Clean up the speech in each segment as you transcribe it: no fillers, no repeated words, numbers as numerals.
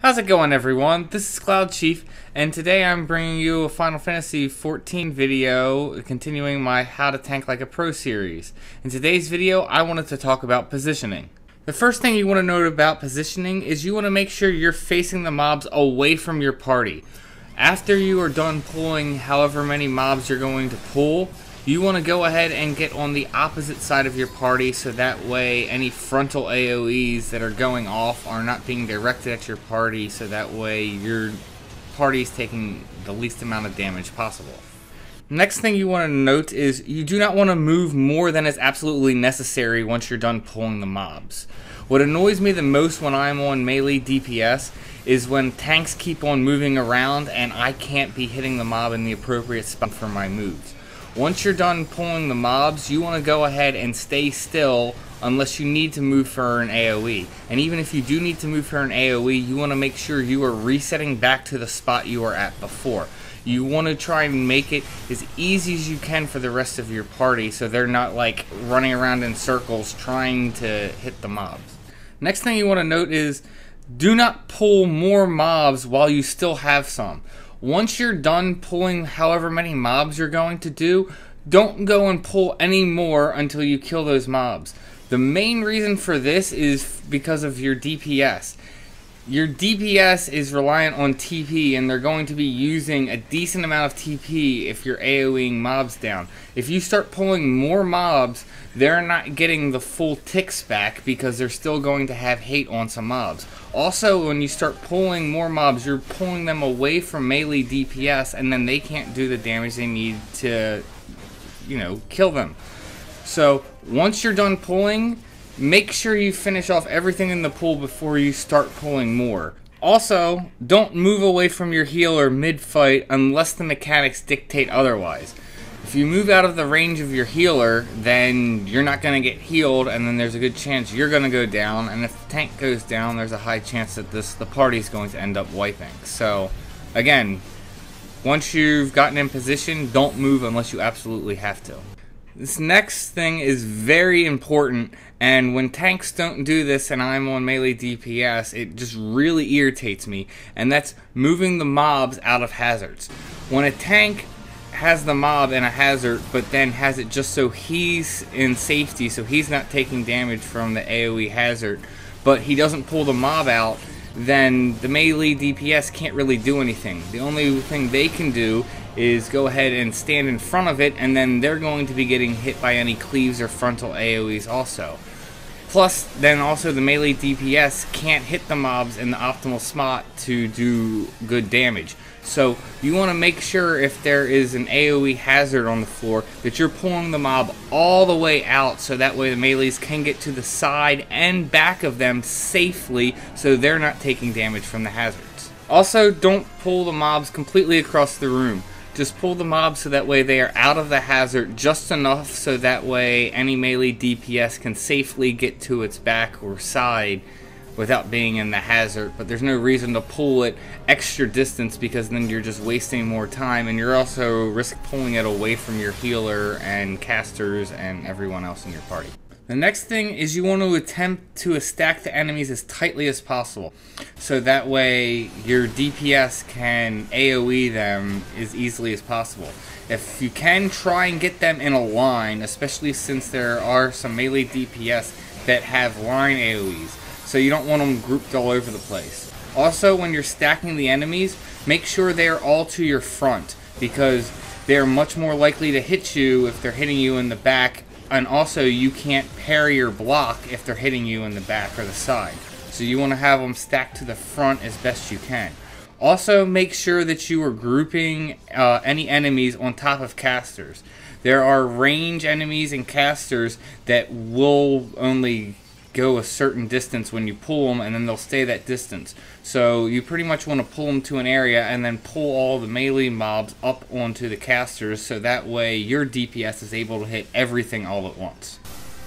How's it going, everyone? This is Cloud Chief, and today I'm bringing you a Final Fantasy XIV video continuing my How to Tank Like a Pro series. In today's video, I wanted to talk about positioning. The first thing you want to note about positioning is you want to make sure you're facing the mobs away from your party. After you are done pulling however many mobs you're going to pull, you want to go ahead and get on the opposite side of your party so that way any frontal AoEs that are going off are not being directed at your party, so that way your party is taking the least amount of damage possible. Next thing you want to note is you do not want to move more than is absolutely necessary once you're done pulling the mobs. What annoys me the most when I'm on melee DPS is when tanks keep on moving around and I can't be hitting the mob in the appropriate spot for my moves. Once you're done pulling the mobs, you want to go ahead and stay still unless you need to move for an AoE. And even if you do need to move for an AoE, you want to make sure you are resetting back to the spot you were at before. You want to try and make it as easy as you can for the rest of your party so they're not like running around in circles trying to hit the mobs. Next thing you want to note is do not pull more mobs while you still have some. Once you're done pulling however many mobs you're going to do, don't go and pull any more until you kill those mobs. The main reason for this is because of your DPS. Your DPS is reliant on TP, and they're going to be using a decent amount of TP if you're AoEing mobs down. If you start pulling more mobs, they're not getting the full ticks back because they're still going to have hate on some mobs. Also, when you start pulling more mobs, you're pulling them away from melee DPS, and then they can't do the damage they need to, kill them. So, once you're done pulling, make sure you finish off everything in the pool before you start pulling more. Also, don't move away from your healer mid-fight unless the mechanics dictate otherwise. If you move out of the range of your healer, then you're not going to get healed, and then there's a good chance you're going to go down, and if the tank goes down, there's a high chance that the party's going to end up wiping. So, again, once you've gotten in position, don't move unless you absolutely have to. This next thing is very important, and when tanks don't do this and I'm on melee DPS, it just really irritates me, and that's moving the mobs out of hazards. When a tank has the mob in a hazard, but then has it just so he's in safety, so he's not taking damage from the AoE hazard, but he doesn't pull the mob out, then the melee DPS can't really do anything. The only thing they can do is go ahead and stand in front of it, and then they're going to be getting hit by any cleaves or frontal AoEs also. Plus, then also the melee DPS can't hit the mobs in the optimal spot to do good damage. So you want to make sure if there is an AoE hazard on the floor that you're pulling the mob all the way out so that way the melees can get to the side and back of them safely so they're not taking damage from the hazards. Also, don't pull the mobs completely across the room. Just pull the mobs so that way they are out of the hazard just enough so that way any melee DPS can safely get to its back or side without being in the hazard, but there's no reason to pull it extra distance because then you're just wasting more time, and you're also risk pulling it away from your healer and casters and everyone else in your party. The next thing is you want to attempt to stack the enemies as tightly as possible, so that way your DPS can AoE them as easily as possible. If you can, try and get them in a line, especially since there are some melee DPS that have line AoEs, so you don't want them grouped all over the place. Also, when you're stacking the enemies, make sure they are all to your front, because they're much more likely to hit you if they're hitting you in the back, and also you can't parry or block if they're hitting you in the back or the side. So you want to have them stacked to the front as best you can. Also, make sure that you are grouping any enemies on top of casters. There are range enemies and casters that will only go a certain distance when you pull them, and then they'll stay that distance. So you pretty much want to pull them to an area and then pull all the melee mobs up onto the casters so that way your DPS is able to hit everything all at once.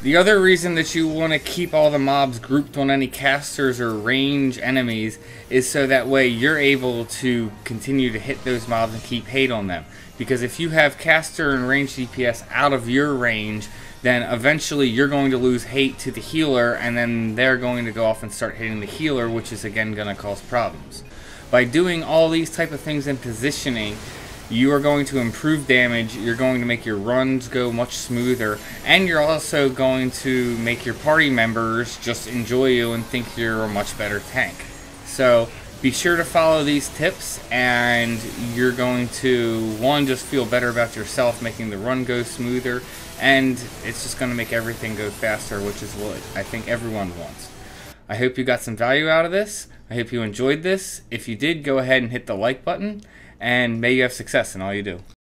The other reason that you want to keep all the mobs grouped on any casters or range enemies is so that way you're able to continue to hit those mobs and keep hate on them. Because if you have caster and range DPS out of your range, then eventually you're going to lose hate to the healer, and then they're going to go off and start hitting the healer, which is again going to cause problems. By doing all these type of things in positioning, you are going to improve damage, you're going to make your runs go much smoother, and you're also going to make your party members just enjoy you and think you're a much better tank. So be sure to follow these tips, and you're going to, one, just feel better about yourself, making the run go smoother, and it's just going to make everything go faster, which is what I think everyone wants. I hope you got some value out of this. I hope you enjoyed this. If you did, go ahead and hit the like button, and may you have success in all you do.